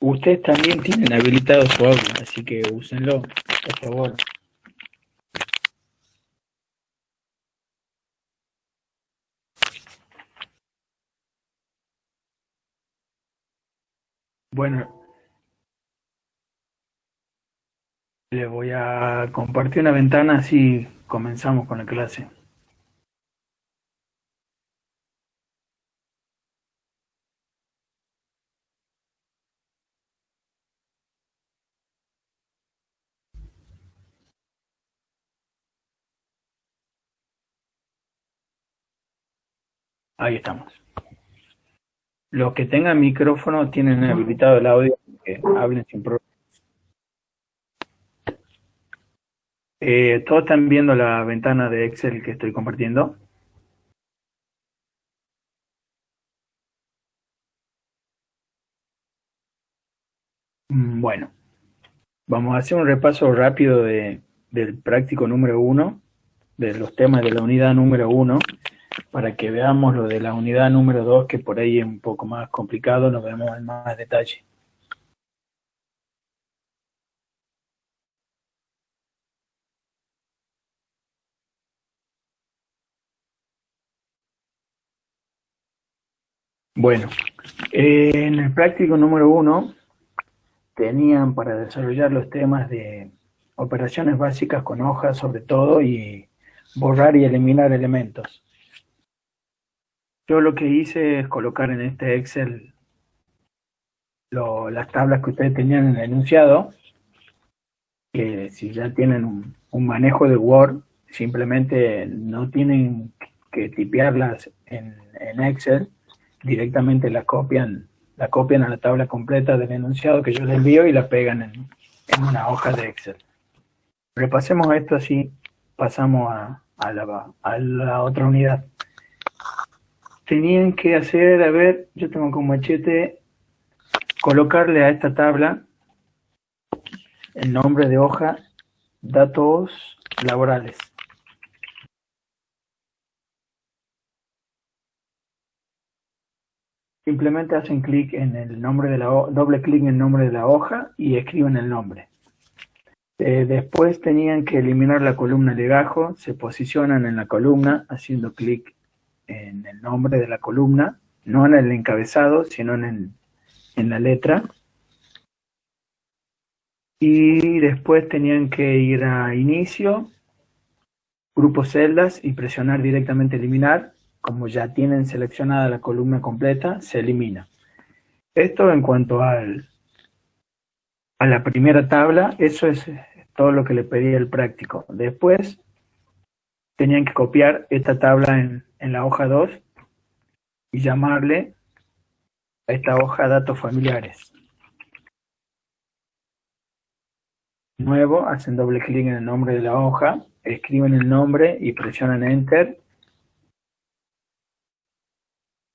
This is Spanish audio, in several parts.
Ustedes también tienen habilitado su audio, así que úsenlo, por favor. Bueno, les voy a compartir una ventana, así comenzamos con la clase. Ahí estamos. Los que tengan micrófono tienen habilitado el audio, que hablen sin problema. ¿Todos están viendo la ventana de Excel que estoy compartiendo? Bueno, vamos a hacer un repaso rápido del práctico número 1, de los temas de la unidad número 1, para que veamos lo de la unidad número 2, que por ahí es un poco más complicado, lo vemos en más detalle. Bueno, en el práctico número 1 tenían para desarrollar los temas de operaciones básicas con hojas sobre todo y borrar y eliminar elementos. Yo lo que hice es colocar en este Excel las tablas que ustedes tenían en el enunciado, que si ya tienen un manejo de Word, simplemente no tienen que tipearlas en Excel, directamente la copian a la tabla completa del enunciado que yo les envío y la pegan en una hoja de Excel. Repasemos esto, así pasamos a la otra unidad. Tenían que hacer, a ver, yo tengo con machete, colocarle a esta tabla el nombre de hoja, datos laborales. Simplemente hacen clic en el nombre de doble clic en el nombre de la hoja y escriben el nombre. Después tenían que eliminar la columna legajo, se posicionan en la columna haciendo clic en el nombre de la columna, no en el encabezado, sino en la letra. Y después tenían que ir a inicio, grupo celdas y presionar directamente eliminar. Como ya tienen seleccionada la columna completa, se elimina. Esto en cuanto a la primera tabla, eso es todo lo que le pedía el práctico. Después tenían que copiar esta tabla en la hoja 2 y llamarle a esta hoja datos familiares. De nuevo, hacen doble clic en el nombre de la hoja, escriben el nombre y presionan Enter.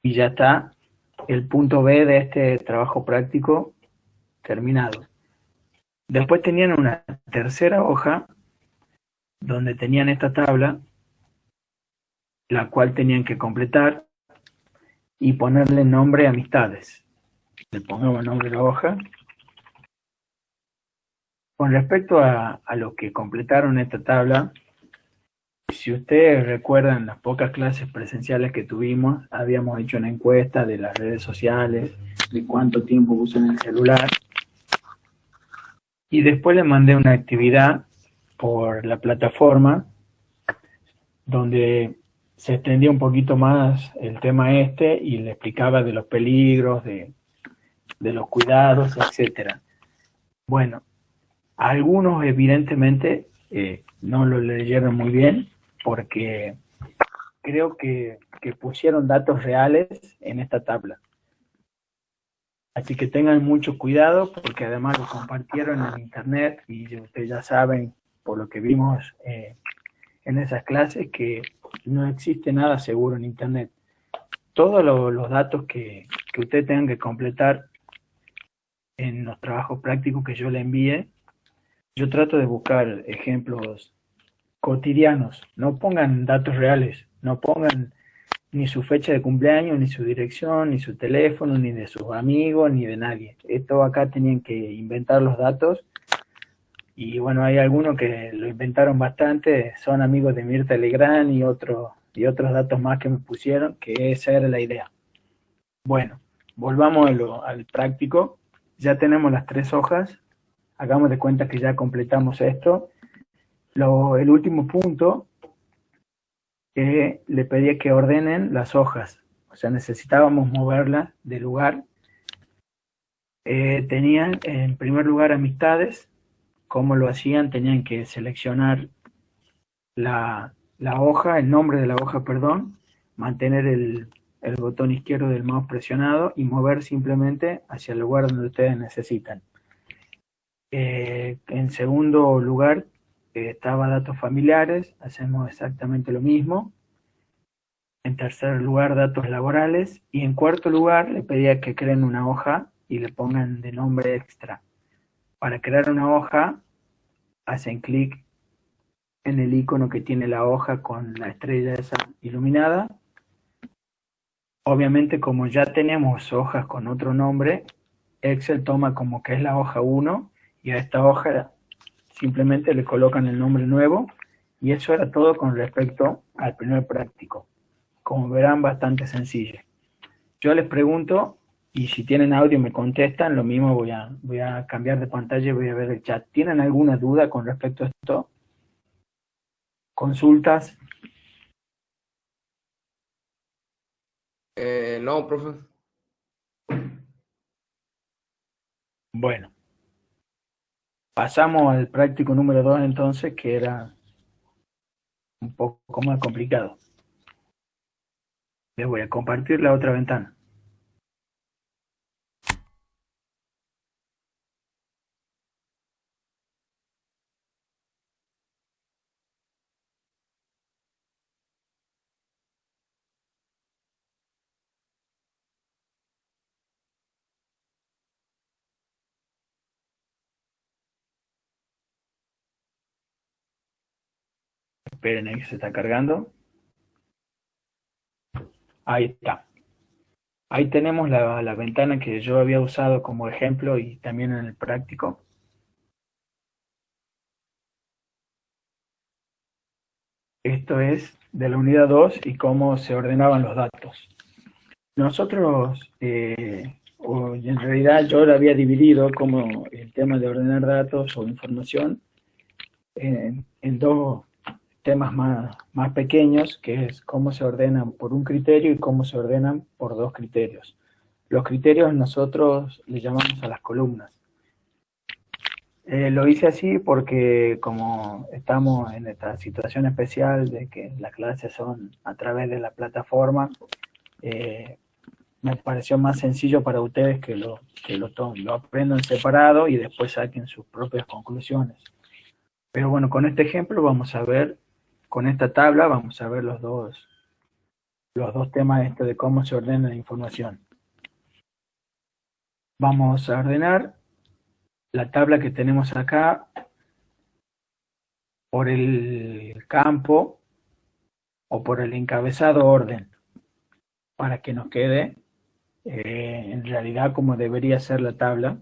Y ya está el punto B de este trabajo práctico terminado. Después tenían una tercera hoja donde tenían esta tabla, la cual tenían que completar y ponerle nombre amistades. Le pongamos el nombre de la hoja. Con respecto a los que completaron esta tabla, si ustedes recuerdan las pocas clases presenciales que tuvimos, habíamos hecho una encuesta de las redes sociales, de cuánto tiempo usan el celular, y después les mandé una actividad por la plataforma donde se extendía un poquito más el tema y le explicaba de los peligros, de los cuidados, etcétera. Bueno, algunos evidentemente no lo leyeron muy bien, porque creo que pusieron datos reales en esta tabla. Así que tengan mucho cuidado, porque además lo compartieron en internet y ustedes ya saben, por lo que vimos en esas clases, que no existe nada seguro en internet. Todos los datos que ustedes tengan que completar en los trabajos prácticos que yo le envíe, yo trato de buscar ejemplos cotidianos. No pongan datos reales, no pongan ni su fecha de cumpleaños, ni su dirección, ni su teléfono, ni de sus amigos, ni de nadie. Esto acá tenían que inventar los datos. Y bueno, hay algunos que lo inventaron bastante, son amigos de Mirta Legrand y otros datos más que me pusieron, que esa era la idea. Bueno, volvamos al práctico. Ya tenemos las 3 hojas. Hagamos de cuenta que ya completamos esto. El último punto, que le pedía que ordenen las hojas. O sea, necesitábamos moverlas de lugar. Tenían en primer lugar amistades. ¿Cómo lo hacían? Tenían que seleccionar la hoja, el nombre de la hoja, perdón, mantener el botón izquierdo del mouse presionado y mover simplemente hacia el lugar donde ustedes necesitan. En segundo lugar estaba datos familiares, hacemos exactamente lo mismo. En tercer lugar, datos laborales. Y en cuarto lugar, le pedía que creen una hoja y le pongan de nombre extra. Para crear una hoja, hacen clic en el icono que tiene la hoja con la estrella esa iluminada. Obviamente, como ya tenemos hojas con otro nombre, Excel toma como que es la hoja 1 y a esta hoja simplemente le colocan el nombre nuevo, y eso era todo con respecto al primer práctico. Como verán, bastante sencillo. Yo les pregunto, y si tienen audio me contestan, lo mismo voy a cambiar de pantalla y voy a ver el chat. ¿Tienen alguna duda con respecto a esto? ¿Consultas? No, profe. Bueno. Pasamos al práctico número 2 entonces, que era un poco más complicado. Les voy a compartir la otra ventana. Esperen ahí que se está cargando. Ahí está. Ahí tenemos la ventana que yo había usado como ejemplo y también en el práctico. Esto es de la unidad 2 y cómo se ordenaban los datos. Nosotros, o en realidad yo lo había dividido como el tema de ordenar datos o información en dos temas más pequeños, que es cómo se ordenan por un criterio y cómo se ordenan por 2 criterios. Los criterios nosotros le llamamos a las columnas. Lo hice así porque como estamos en esta situación especial de que las clases son a través de la plataforma, me pareció más sencillo para ustedes que lo aprendan separado y después saquen sus propias conclusiones. Pero bueno, con este ejemplo vamos a ver, con esta tabla vamos a ver los dos temas de cómo se ordena la información. Vamos a ordenar la tabla que tenemos acá por el campo o por el encabezado orden, para que nos quede en realidad como debería ser la tabla.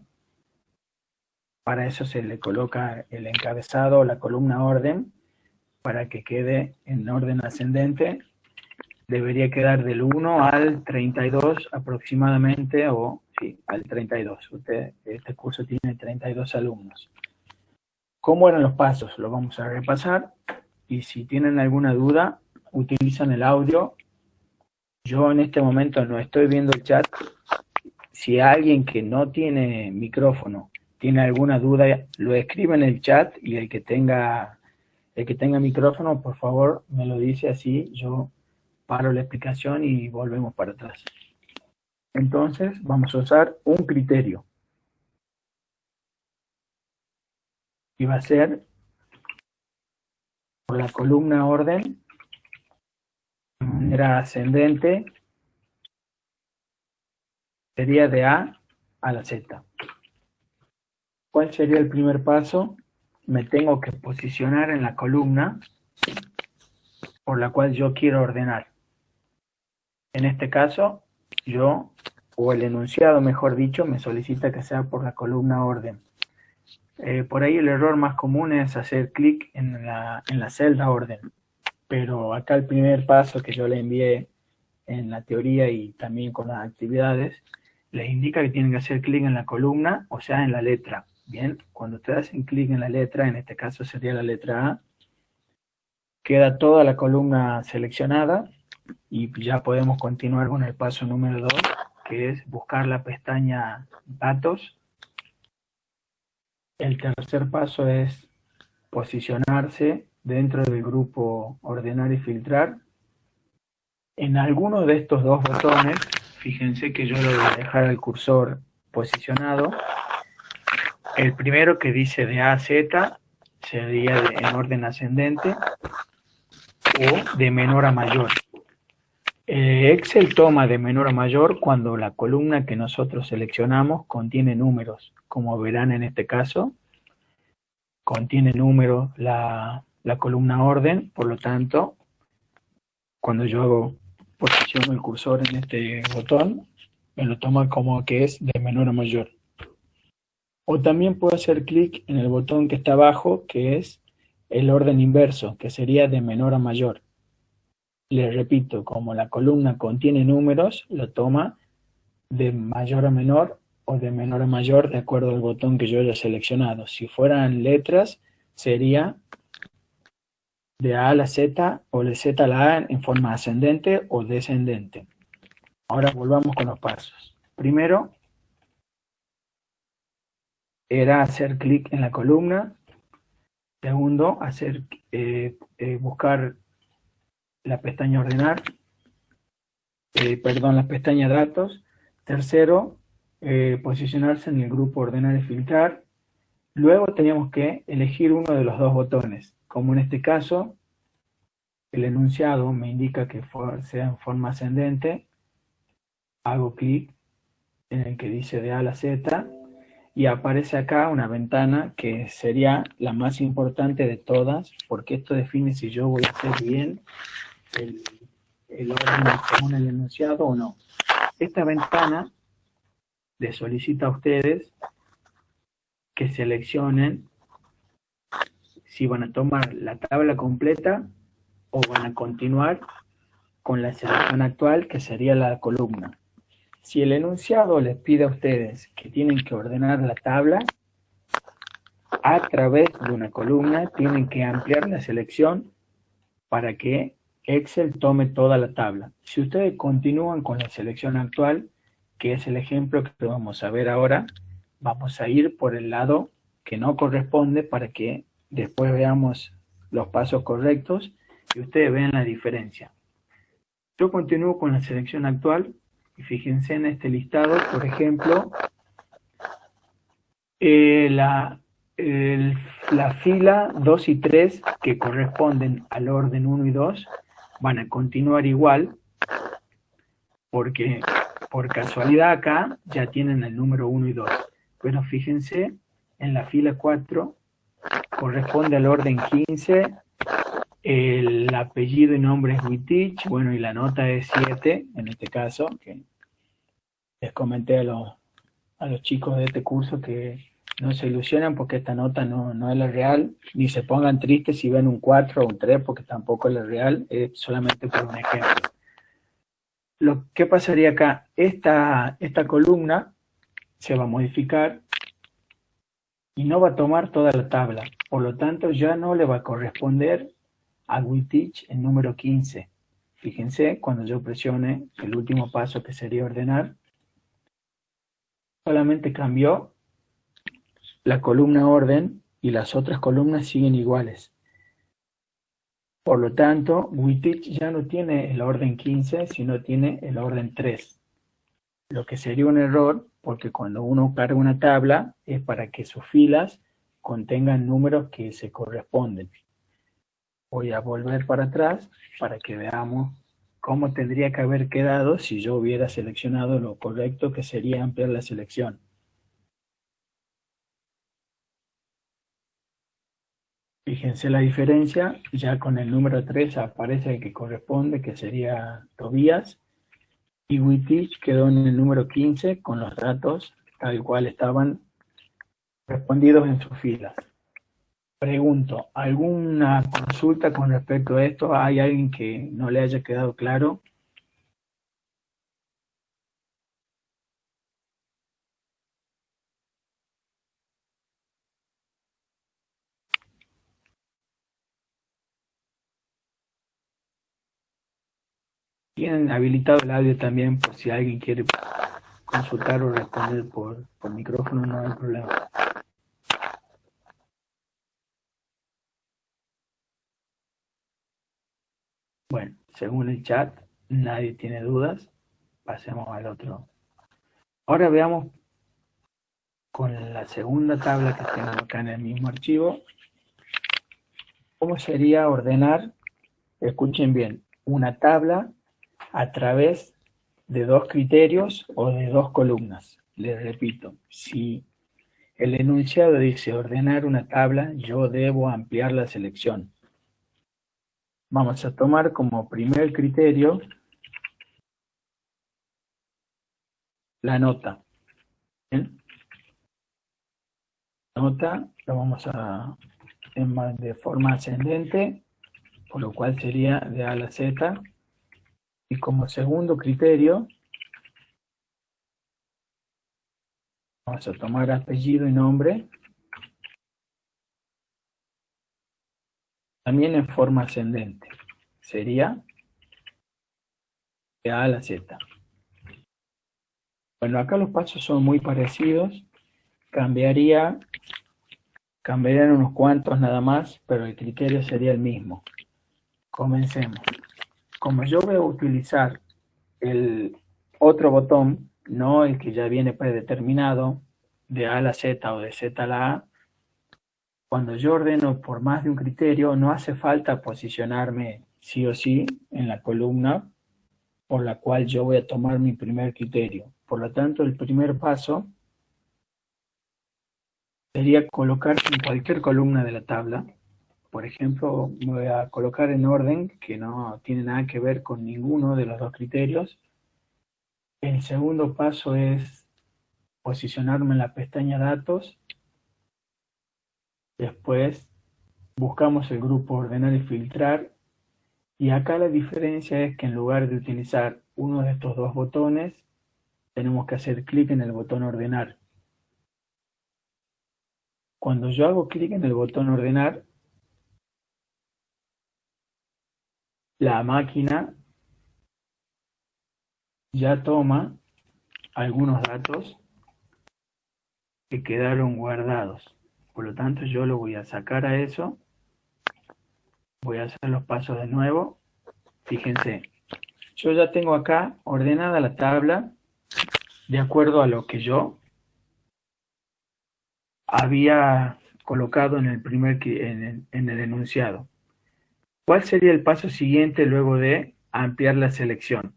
Para eso se le coloca el encabezado o la columna orden, para que quede en orden ascendente. Debería quedar del 1 al 32 aproximadamente, o sí, al 32. Este curso tiene 32 alumnos. ¿Cómo eran los pasos? Lo vamos a repasar, y si tienen alguna duda, utilizan el audio. Yo en este momento no estoy viendo el chat. Si alguien que no tiene micrófono tiene alguna duda, lo escribe en el chat, y el que tenga micrófono, por favor, me lo dice, así yo paro la explicación y volvemos para atrás. Entonces, vamos a usar un criterio. Y va a ser por la columna orden, de manera ascendente, sería de A a la Z. ¿Cuál sería el primer paso? Me tengo que posicionar en la columna por la cual yo quiero ordenar. En este caso, o el enunciado, mejor dicho, me solicita que sea por la columna orden. Por ahí el error más común es hacer clic en la celda orden, pero acá el primer paso que yo le envié en la teoría y también con las actividades, les indica que tienen que hacer clic en la columna, o sea, en la letra. Bien, cuando ustedes hacen clic en la letra, en este caso sería la letra A, queda toda la columna seleccionada y ya podemos continuar con el paso número 2, que es buscar la pestaña Datos. El tercer paso es posicionarse dentro del grupo Ordenar y Filtrar. En alguno de estos dos botones, fíjense que yo le voy a dejar el cursor posicionado. El primero, que dice de A a Z, sería en orden ascendente o de menor a mayor. Excel toma de menor a mayor cuando la columna que nosotros seleccionamos contiene números. Como verán en este caso, contiene números la columna orden, por lo tanto, cuando yo posiciono el cursor en este botón, me lo toma como que es de menor a mayor. O también puedo hacer clic en el botón que está abajo, que es el orden inverso, que sería de menor a mayor. Les repito, como la columna contiene números, lo toma de mayor a menor o de menor a mayor de acuerdo al botón que yo haya seleccionado. Si fueran letras, sería de A a la Z o de Z a la A en forma ascendente o descendente. Ahora volvamos con los pasos. Primero, era hacer clic en la columna. Segundo, buscar la pestaña ordenar, la pestaña datos. Tercero, posicionarse en el grupo ordenar y filtrar. Luego teníamos que elegir uno de los dos botones. Como en este caso, el enunciado me indica que sea en forma ascendente, hago clic en el que dice de A a la Z y aparece acá una ventana que sería la más importante de todas, porque esto define si yo voy a hacer bien el orden según el enunciado o no. Esta ventana les solicita a ustedes que seleccionen si van a tomar la tabla completa o van a continuar con la selección actual, que sería la columna. Si el enunciado les pide a ustedes que tienen que ordenar la tabla, a través de una columna tienen que ampliar la selección para que Excel tome toda la tabla. Si ustedes continúan con la selección actual, que es el ejemplo que vamos a ver ahora, vamos a ir por el lado que no corresponde para que después veamos los pasos correctos y ustedes vean la diferencia. Yo continúo con la selección actual y fíjense en este listado, por ejemplo, la fila 2 y 3 que corresponden al orden 1 y 2 van a continuar igual, porque por casualidad acá ya tienen el número 1 y 2. Pero fíjense, en la fila 4 corresponde al orden 15, el apellido y nombre es Witich, bueno, y la nota es 7, en este caso, que les comenté a los chicos de este curso que no se ilusionan porque esta nota no es la real, ni se pongan tristes si ven un 4 o un 3 porque tampoco es la real, es solamente por un ejemplo. ¿Qué pasaría acá? Esta columna se va a modificar y no va a tomar toda la tabla, por lo tanto ya no le va a corresponder a Witich el número 15. Fíjense, cuando yo presione el último paso que sería ordenar, solamente cambió la columna orden y las otras columnas siguen iguales. Por lo tanto, Witich ya no tiene el orden 15, sino tiene el orden 3. Lo que sería un error, porque cuando uno carga una tabla es para que sus filas contengan números que se corresponden. Voy a volver para atrás para que veamos cómo tendría que haber quedado si yo hubiera seleccionado lo correcto, que sería ampliar la selección. Fíjense la diferencia, ya con el número 3 aparece el que corresponde, que sería Tobías, y WeTeach quedó en el número 15 con los datos tal cual estaban respondidos en sus filas. Pregunto, ¿alguna consulta con respecto a esto? ¿Hay alguien que no le haya quedado claro? Tienen habilitado el audio también por si alguien quiere consultar o responder por micrófono, no hay problema. Bueno, según el chat, nadie tiene dudas. Pasemos al otro. Ahora veamos con la segunda tabla que tengo acá en el mismo archivo, cómo sería ordenar, escuchen bien, una tabla a través de dos criterios o de dos columnas. Les repito, si el enunciado dice ordenar una tabla, yo debo ampliar la selección. Vamos a tomar como primer criterio la nota. ¿Bien? Nota la vamos a de forma ascendente, por lo cual sería de A a la Z. Y como segundo criterio, vamos a tomar apellido y nombre, también en forma ascendente. Sería de A a la Z. Bueno, acá los pasos son muy parecidos. Cambiarían unos cuantos nada más, pero el criterio sería el mismo. Comencemos. Como yo voy a utilizar el otro botón, no el que ya viene predeterminado, de A a la Z o de Z a la A, cuando yo ordeno por más de un criterio, no hace falta posicionarme sí o sí en la columna por la cual yo voy a tomar mi primer criterio. Por lo tanto, el primer paso sería colocar en cualquier columna de la tabla. Por ejemplo, me voy a colocar en orden que no tiene nada que ver con ninguno de los dos criterios. El segundo paso es posicionarme en la pestaña datos. Después buscamos el grupo ordenar y filtrar. Y acá la diferencia es que en lugar de utilizar uno de estos dos botones, tenemos que hacer clic en el botón ordenar. Cuando yo hago clic en el botón ordenar, la máquina ya toma algunos datos que quedaron guardados. Por lo tanto, yo lo voy a sacar a eso. Voy a hacer los pasos de nuevo. Fíjense, yo ya tengo acá ordenada la tabla de acuerdo a lo que yo había colocado en el enunciado. ¿Cuál sería el paso siguiente luego de ampliar la selección?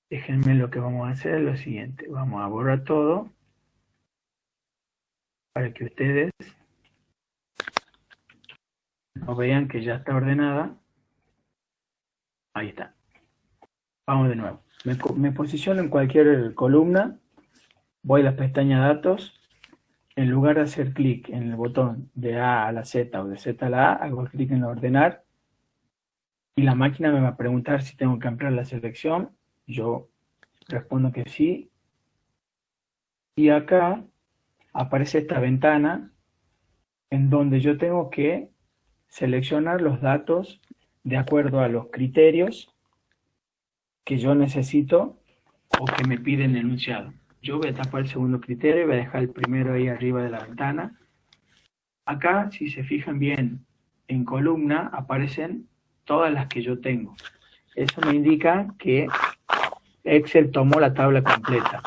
Déjenme lo que vamos a hacer es lo siguiente. Vamos a borrar todo para que ustedes no vean que ya está ordenada. Ahí está. Vamos de nuevo. Me posiciono en cualquier columna. Voy a la pestaña datos. En lugar de hacer clic en el botón de A a la Z o de Z a la A, hago clic en ordenar. Y la máquina me va a preguntar si tengo que ampliar la selección. Yo respondo que sí. Y acá aparece esta ventana en donde yo tengo que seleccionar los datos de acuerdo a los criterios que yo necesito o que me pide el enunciado. Yo voy a tapar el segundo criterio y voy a dejar el primero ahí arriba de la ventana. Acá, si se fijan bien, en columna aparecen todas las que yo tengo. Eso me indica que Excel tomó la tabla completa.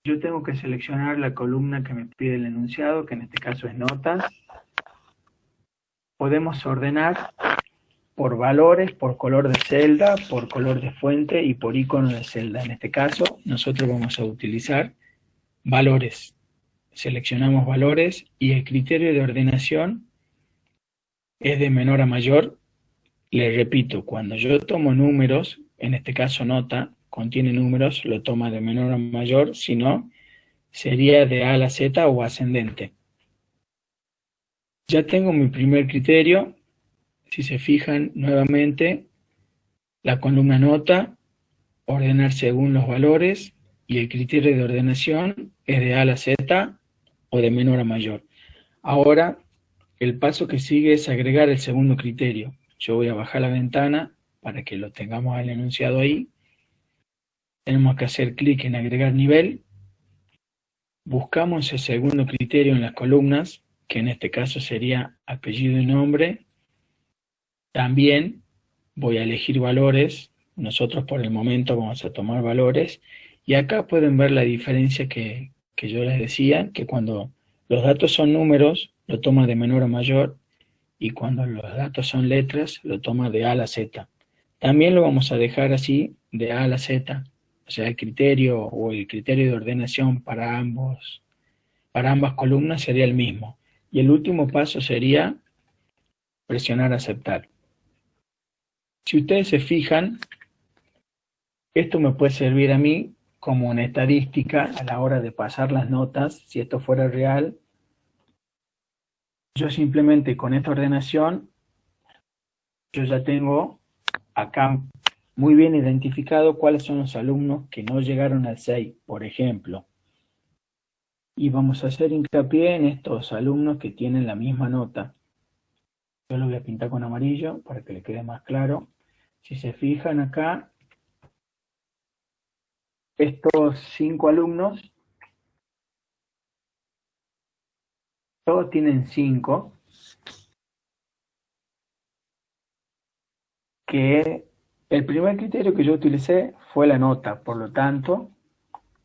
Yo tengo que seleccionar la columna que me pide el enunciado, que en este caso es notas. Podemos ordenar por valores, por color de celda, por color de fuente y por icono de celda. En este caso, nosotros vamos a utilizar valores. Seleccionamos valores y el criterio de ordenación es de menor a mayor. Les repito, cuando yo tomo números, en este caso nota, contiene números, lo toma de menor a mayor, si no, sería de A a la Z o ascendente. Ya tengo mi primer criterio. Si se fijan nuevamente, la columna nota, ordenar según los valores, y el criterio de ordenación es de A a la Z o de menor a mayor. Ahora, el paso que sigue es agregar el segundo criterio. Yo voy a bajar la ventana para que lo tengamos al enunciado ahí. Tenemos que hacer clic en agregar nivel. Buscamos el segundo criterio en las columnas, que en este caso sería apellido y nombre. También voy a elegir valores. Nosotros por el momento vamos a tomar valores. Y acá pueden ver la diferencia que yo les decía, que cuando los datos son números, lo toma de menor a mayor, y cuando los datos son letras, lo toma de A a la Z. También lo vamos a dejar así, de A a la Z, o sea, el criterio o el criterio de ordenación para ambas columnas sería el mismo. Y el último paso sería presionar aceptar. Si ustedes se fijan, esto me puede servir a mí como una estadística a la hora de pasar las notas. Si esto fuera real, yo simplemente con esta ordenación, yo ya tengo acá muy bien identificado cuáles son los alumnos que no llegaron al 6, por ejemplo. Y vamos a hacer hincapié en estos alumnos que tienen la misma nota. Yo lo voy a pintar con amarillo para que le quede más claro. Si se fijan acá, estos 5 alumnos, todos tienen 5, que el primer criterio que yo utilicé fue la nota. Por lo tanto,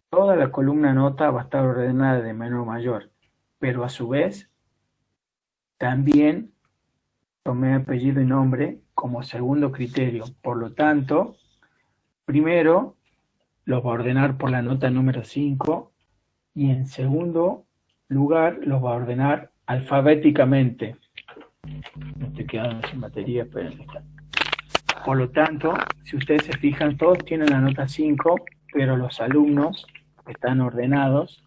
toda la columna nota va a estar ordenada de menor a mayor. Pero a su vez, también tomé apellido y nombre como segundo criterio. Por lo tanto, primero los va a ordenar por la nota número 5 y en segundo lugar los va a ordenar alfabéticamente. Me estoy quedando sin batería, pero por lo tanto, si ustedes se fijan, todos tienen la nota 5, pero los alumnos están ordenados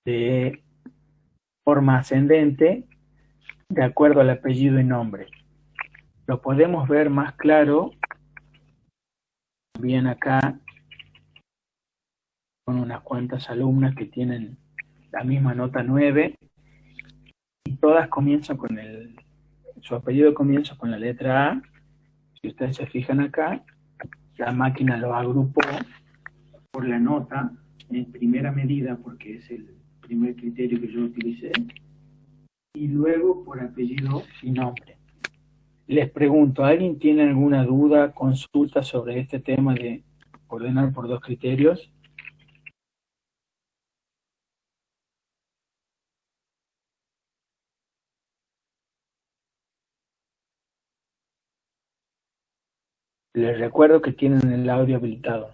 de forma ascendente de acuerdo al apellido y nombre. Lo podemos ver más claro bien acá con unas cuantas alumnas que tienen la misma nota 9 y todas comienzan con su apellido comienza con la letra A. Si ustedes se fijan acá, la máquina lo agrupó por la nota en primera medida porque es el primer criterio que yo utilicé y luego por apellido y nombre. Les pregunto, ¿alguien tiene alguna duda, consulta sobre este tema de ordenar por dos criterios? Les recuerdo que tienen el audio habilitado.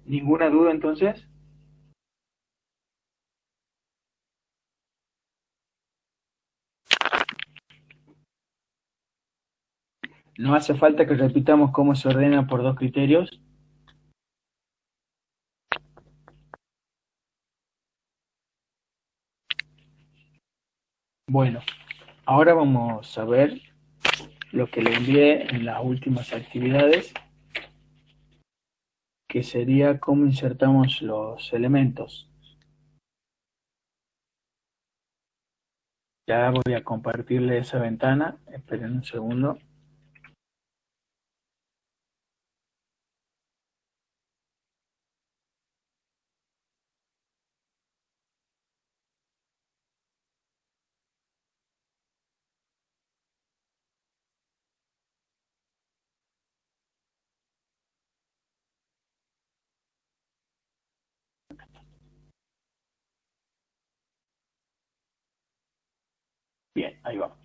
¿Ninguna duda entonces? No hace falta que repitamos cómo se ordena por dos criterios. Bueno, ahora vamos a ver lo que le envié en las últimas actividades, que sería cómo insertamos los elementos. Ya voy a compartirle esa ventana, esperen un segundo. Bien, ahí vamos.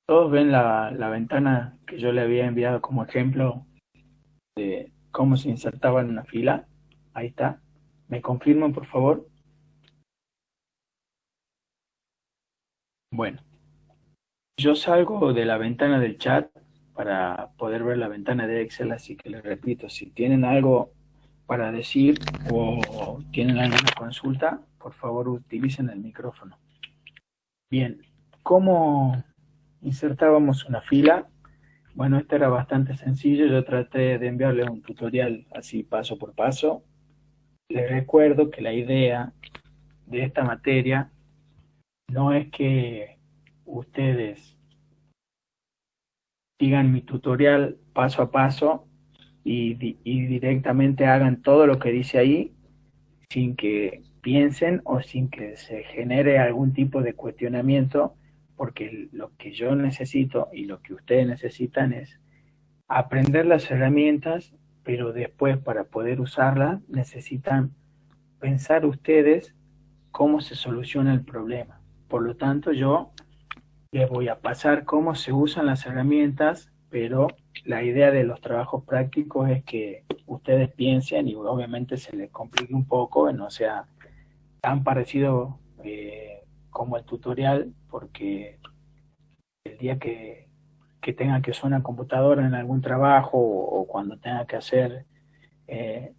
Todos ven la ventana que yo le había enviado como ejemplo de cómo se insertaba en una fila. Ahí está. ¿Me confirman, por favor? Bueno, yo salgo de la ventana del chat para poder ver la ventana de Excel, así que les repito, si tienen algo para decir o tienen alguna consulta, por favor utilicen el micrófono. Bien, ¿cómo insertábamos una fila? Bueno, esto era bastante sencillo, yo traté de enviarles un tutorial así paso por paso. Les recuerdo que la idea de esta materia no es que ustedes sigan mi tutorial paso a paso y directamente hagan todo lo que dice ahí sin que piensen o sin que se genere algún tipo de cuestionamiento, porque lo que yo necesito y lo que ustedes necesitan es aprender las herramientas, pero después para poder usarlas necesitan pensar ustedes cómo se soluciona el problema. Por lo tanto, yo les voy a pasar cómo se usan las herramientas, pero la idea de los trabajos prácticos es que ustedes piensen y obviamente se les complique un poco, no sea tan parecido como el tutorial, porque el día que tenga que usar una computadora en algún trabajo o cuando tenga que hacer eh,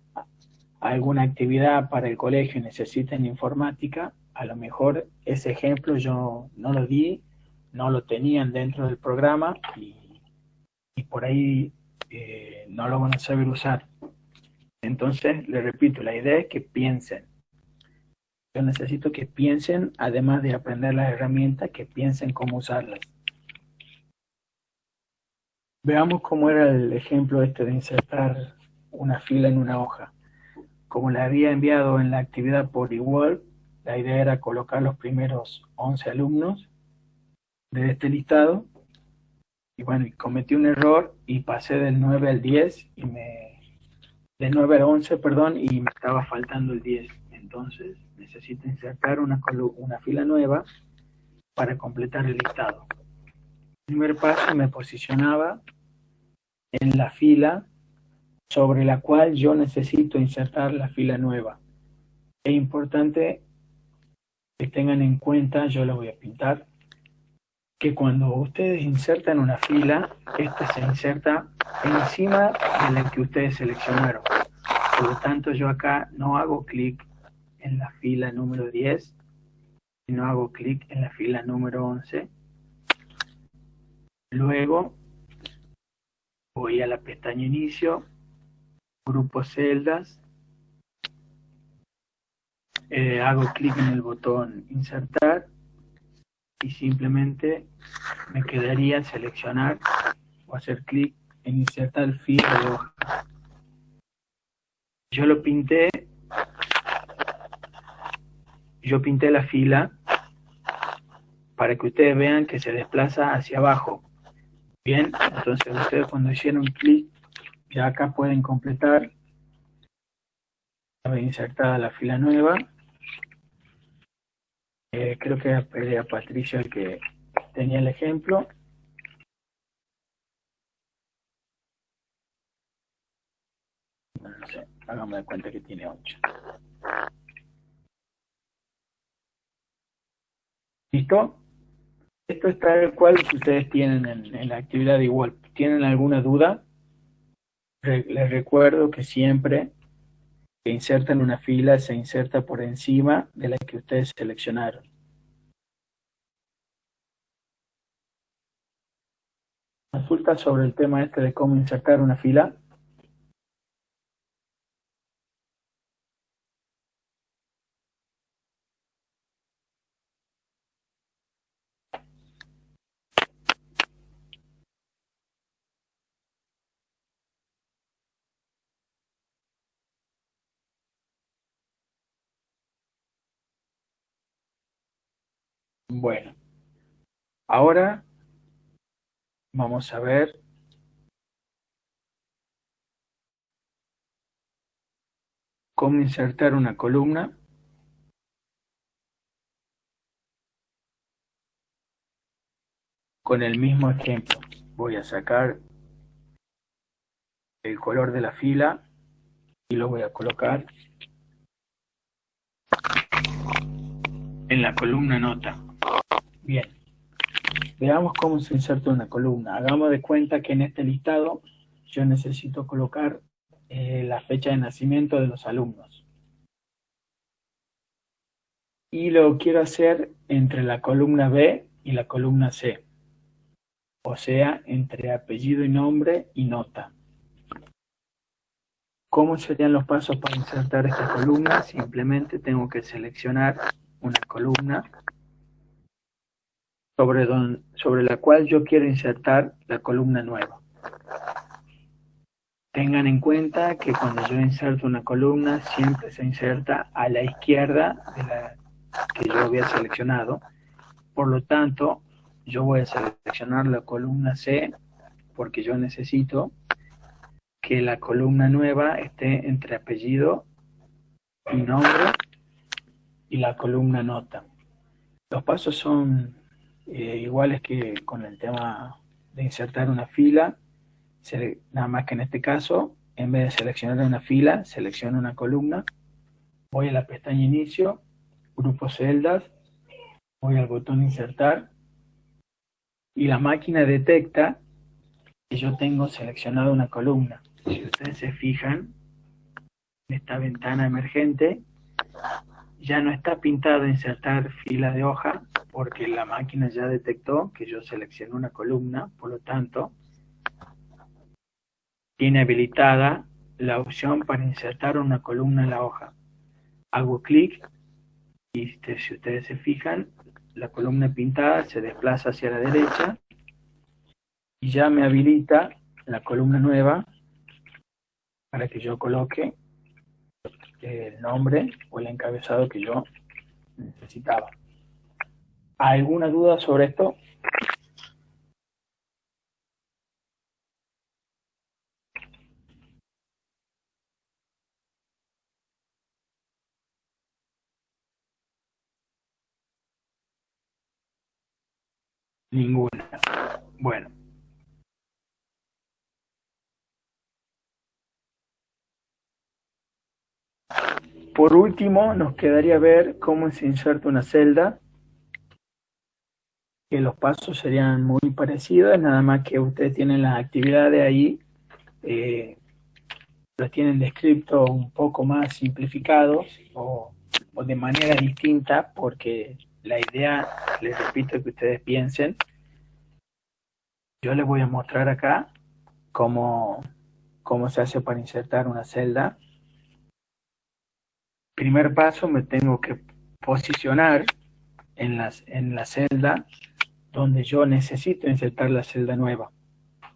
alguna actividad para el colegio y necesiten informática, a lo mejor ese ejemplo yo no lo di, no lo tenían dentro del programa y por ahí no lo van a saber usar. Entonces, les repito, la idea es que piensen. Yo necesito que piensen, además de aprender las herramientas, que piensen cómo usarlas. Veamos cómo era el ejemplo este de insertar una fila en una hoja. Como le había enviado en la actividad por igual, la idea era colocar los primeros 11 alumnos de este listado. Y bueno, cometí un error y pasé del 9 al 10 del 9 al 11, perdón, y me estaba faltando el 10. Entonces necesito insertar una fila nueva para completar el listado. El primer paso me posicionaba en la fila sobre la cual yo necesito insertar la fila nueva. Es importante que tengan en cuenta, yo lo voy a pintar, que cuando ustedes insertan una fila, esta se inserta encima de la que ustedes seleccionaron. Por lo tanto, yo acá no hago clic en la fila número 10, sino hago clic en la fila número 11. Luego voy a la pestaña Inicio, Grupo Celdas, hago clic en el botón Insertar y simplemente me quedaría seleccionar o hacer clic en Insertar fila de hoja. Yo pinté la fila para que ustedes vean que se desplaza hacia abajo. Bien, entonces ustedes cuando hicieron clic, ya acá pueden completar, insertada la fila nueva. Creo que era Patricio el que tenía el ejemplo. Bueno, no sé, háganme de cuenta que tiene 8. ¿Listo? Esto es tal cual que ustedes tienen en la actividad igual. ¿Tienen alguna duda? Les recuerdo que siempre que insertan una fila se inserta por encima de la que ustedes seleccionaron. Consulta sobre el tema este de cómo insertar una fila. Bueno, ahora vamos a ver cómo insertar una columna con el mismo ejemplo. Voy a sacar el color de la fila y lo voy a colocar en la columna nota. Bien, veamos cómo se inserta una columna. Hagamos de cuenta que en este listado yo necesito colocar la fecha de nacimiento de los alumnos. Y lo quiero hacer entre la columna B y la columna C. O sea, entre apellido y nombre y nota. ¿Cómo serían los pasos para insertar esta columna? Simplemente tengo que seleccionar una columna sobre la cual yo quiero insertar la columna nueva. Tengan en cuenta que cuando yo inserto una columna, siempre se inserta a la izquierda de la que yo había seleccionado. Por lo tanto, yo voy a seleccionar la columna C porque yo necesito que la columna nueva esté entre apellido y nombre y la columna nota. Los pasos son iguales que con el tema de insertar una fila, nada más que en este caso, en vez de seleccionar una fila, selecciono una columna, voy a la pestaña Inicio, Grupo Celdas, voy al botón Insertar, y la máquina detecta que yo tengo seleccionado una columna. Si ustedes se fijan, en esta ventana emergente, ya no está pintado insertar fila de hoja, porque la máquina ya detectó que yo seleccioné una columna, por lo tanto, tiene habilitada la opción para insertar una columna en la hoja. Hago clic y si ustedes se fijan, la columna pintada se desplaza hacia la derecha y ya me habilita la columna nueva para que yo coloque el nombre o el encabezado que yo necesitaba. ¿Alguna duda sobre esto? Ninguna. Bueno. Por último, nos quedaría ver cómo se inserta una celda, que los pasos serían muy parecidos, nada más que ustedes tienen las actividades ahí, los tienen descritos un poco más simplificados o de manera distinta, porque la idea, les repito, que ustedes piensen. Yo les voy a mostrar acá cómo se hace para insertar una celda. Primer paso, me tengo que posicionar en la celda donde yo necesito insertar la celda nueva.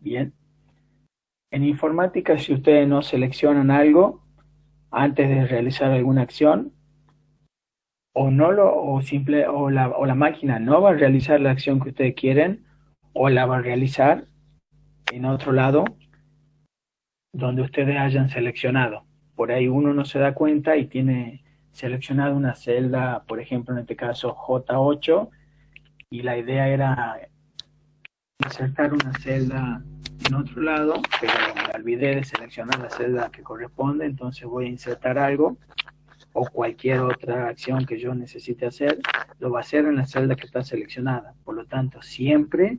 Bien. En informática, si ustedes no seleccionan algo antes de realizar alguna acción, o la máquina no va a realizar la acción que ustedes quieren, o la va a realizar en otro lado donde ustedes hayan seleccionado. Por ahí uno no se da cuenta y tiene seleccionado una celda, por ejemplo, en este caso J8, y la idea era insertar una celda en otro lado, pero me olvidé de seleccionar la celda que corresponde, entonces voy a insertar algo o cualquier otra acción que yo necesite hacer, lo va a hacer en la celda que está seleccionada. Por lo tanto, siempre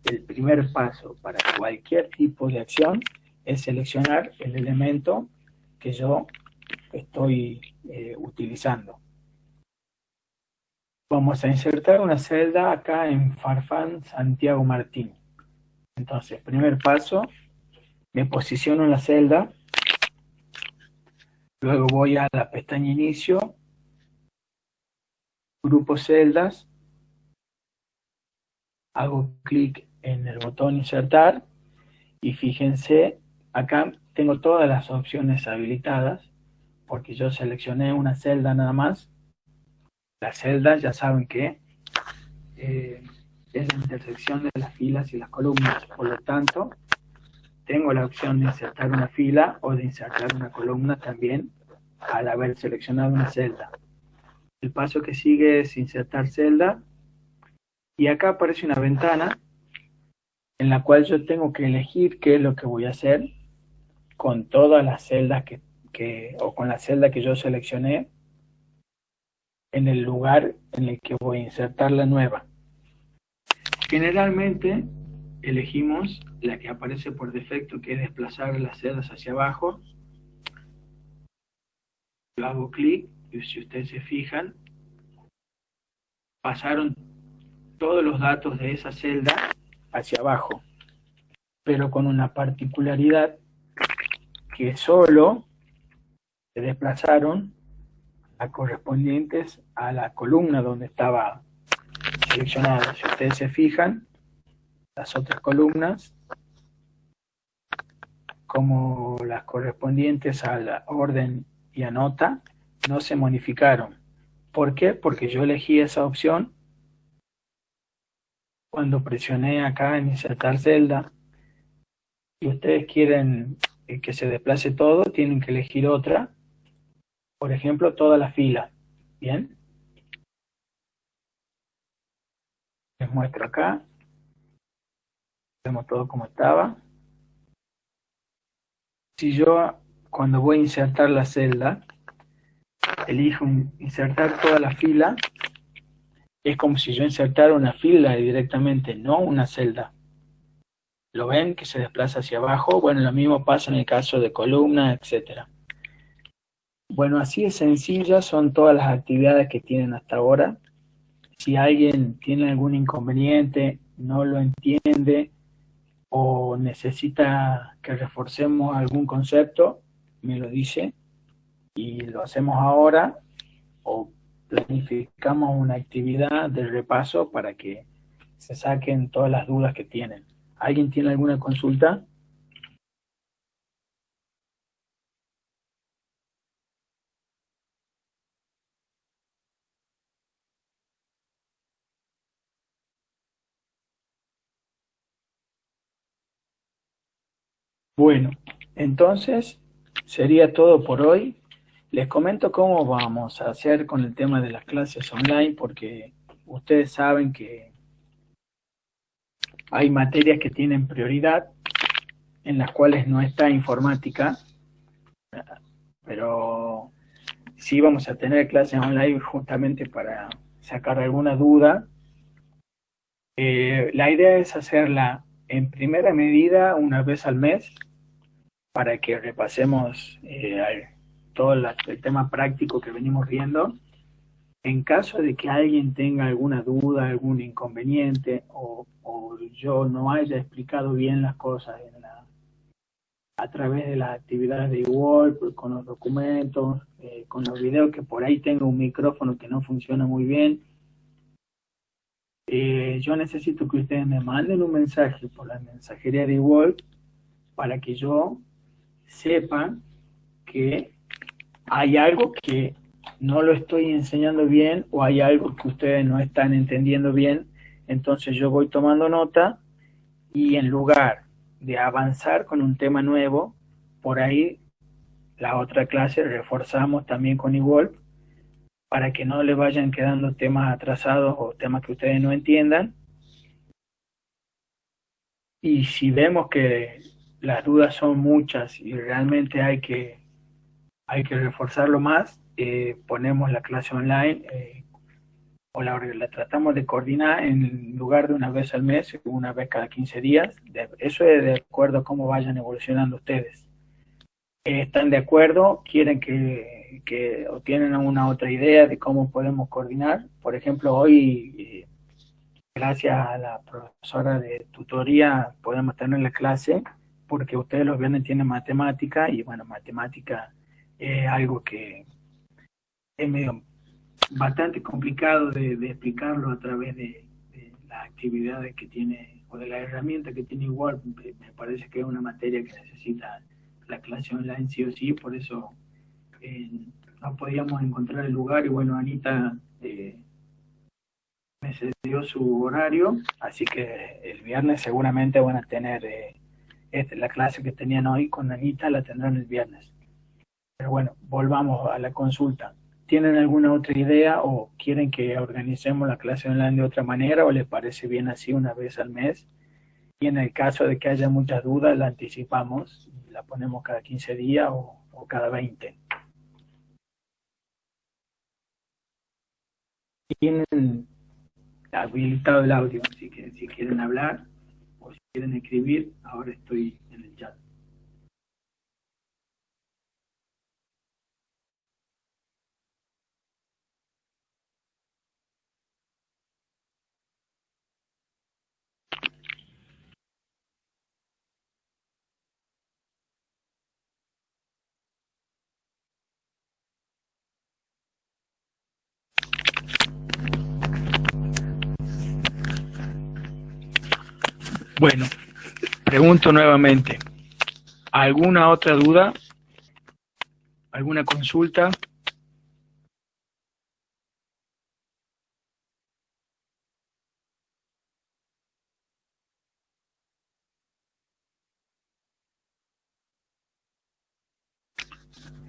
el primer paso para cualquier tipo de acción es seleccionar el elemento que yo estoy utilizando. Vamos a insertar una celda acá en Farfán Santiago Martín. Entonces, primer paso, me posiciono en la celda, luego voy a la pestaña Inicio, Grupo Celdas, hago clic en el botón Insertar y fíjense, acá tengo todas las opciones habilitadas porque yo seleccioné una celda nada más. La celda ya saben que es la intersección de las filas y las columnas, por lo tanto tengo la opción de insertar una fila o de insertar una columna también al haber seleccionado una celda. El paso que sigue es insertar celda Y acá aparece una ventana en la cual yo tengo que elegir qué es lo que voy a hacer con todas las celdas o con la celda que yo seleccioné en el lugar en el que voy a insertar la nueva. Generalmente elegimos la que aparece por defecto, que es desplazar las celdas hacia abajo. Yo hago clic y si ustedes se fijan, pasaron todos los datos de esa celda hacia abajo, pero con una particularidad que solo se desplazaron a correspondientes a la columna donde estaba seleccionado. Si ustedes se fijan, las otras columnas, como las correspondientes a la orden y a nota, no se modificaron. ¿Por qué? Porque yo elegí esa opción cuando presioné acá en insertar celda. Si ustedes quieren que se desplace todo, tienen que elegir otra. Por ejemplo, toda la fila. ¿Bien? Les muestro acá. Vemos todo como estaba. Si yo, cuando voy a insertar la celda, elijo insertar toda la fila, es como si yo insertara una fila directamente, no una celda. ¿Lo ven? Que se desplaza hacia abajo. Bueno, lo mismo pasa en el caso de columna, etcétera. Bueno, así de sencillas son todas las actividades que tienen hasta ahora. Si alguien tiene algún inconveniente, no lo entiende o necesita que reforcemos algún concepto, me lo dice y lo hacemos ahora o planificamos una actividad de repaso para que se saquen todas las dudas que tienen. ¿Alguien tiene alguna consulta? Bueno, entonces sería todo por hoy. Les comento cómo vamos a hacer con el tema de las clases online, porque ustedes saben que hay materias que tienen prioridad, en las cuales no está informática, pero sí vamos a tener clases online justamente para sacar alguna duda. La idea es hacerla en primera medida una vez al mes, para que repasemos todo el tema práctico que venimos viendo. En caso de que alguien tenga alguna duda, algún inconveniente, o yo no haya explicado bien las cosas a través de las actividades de Word, con los documentos, con los videos, que por ahí tengo un micrófono que no funciona muy bien, yo necesito que ustedes me manden un mensaje por la mensajería de Word para que yo sepa que hay algo que no lo estoy enseñando bien o hay algo que ustedes no están entendiendo bien. Entonces yo voy tomando nota y en lugar de avanzar con un tema nuevo, por ahí la otra clase reforzamos también con igual para que no le vayan quedando temas atrasados o temas que ustedes no entiendan. Y si vemos que las dudas son muchas y realmente hay que reforzarlo más, ponemos la clase online o la tratamos de coordinar en lugar de una vez al mes, una vez cada 15 días. Eso es de acuerdo a cómo vayan evolucionando ustedes. ¿Están de acuerdo? ¿Quieren o tienen alguna otra idea de cómo podemos coordinar? Por ejemplo, hoy, gracias a la profesora de tutoría, podemos tener la clase, porque ustedes los viernes tienen matemática, y bueno, matemática es algo que es medio bastante complicado de explicarlo a través de las actividades que tiene, o de la herramienta que tiene Word. Me parece que es una materia que necesita la clase online sí o sí, por eso no podíamos encontrar el lugar, y bueno, Anita me cedió su horario, así que el viernes seguramente van a tener la clase que tenían hoy con Anita, la tendrán el viernes. Pero bueno, volvamos a la consulta. ¿Tienen alguna otra idea o quieren que organicemos la clase online de otra manera o les parece bien así una vez al mes? Y en el caso de que haya muchas dudas, la anticipamos, la ponemos cada 15 días o cada 20. Tienen habilitado el audio, así que si quieren hablar o si quieren escribir, ahora estoy en el chat. Bueno, pregunto nuevamente, ¿alguna otra duda? ¿Alguna consulta?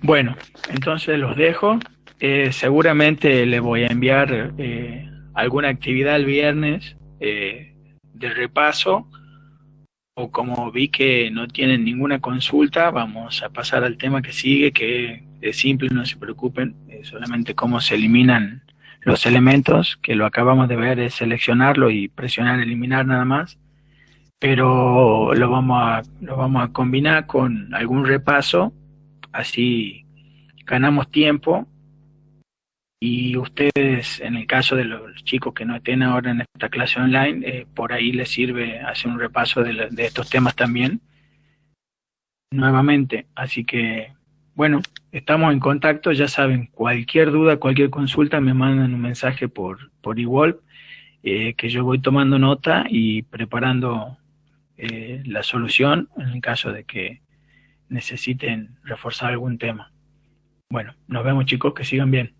Bueno, entonces los dejo. Seguramente le voy a enviar alguna actividad el viernes de repaso, o como vi que no tienen ninguna consulta, vamos a pasar al tema que sigue, que es simple, no se preocupen, es solamente cómo se eliminan los elementos, que lo acabamos de ver, es seleccionarlo y presionar eliminar nada más, pero lo vamos a combinar con algún repaso, así ganamos tiempo. Y ustedes, en el caso de los chicos que no estén ahora en esta clase online, por ahí les sirve hacer un repaso de estos temas también, nuevamente. Así que, bueno, estamos en contacto, ya saben, cualquier duda, cualquier consulta, me mandan un mensaje por igual, que yo voy tomando nota y preparando la solución en el caso de que necesiten reforzar algún tema. Bueno, nos vemos chicos, que sigan bien.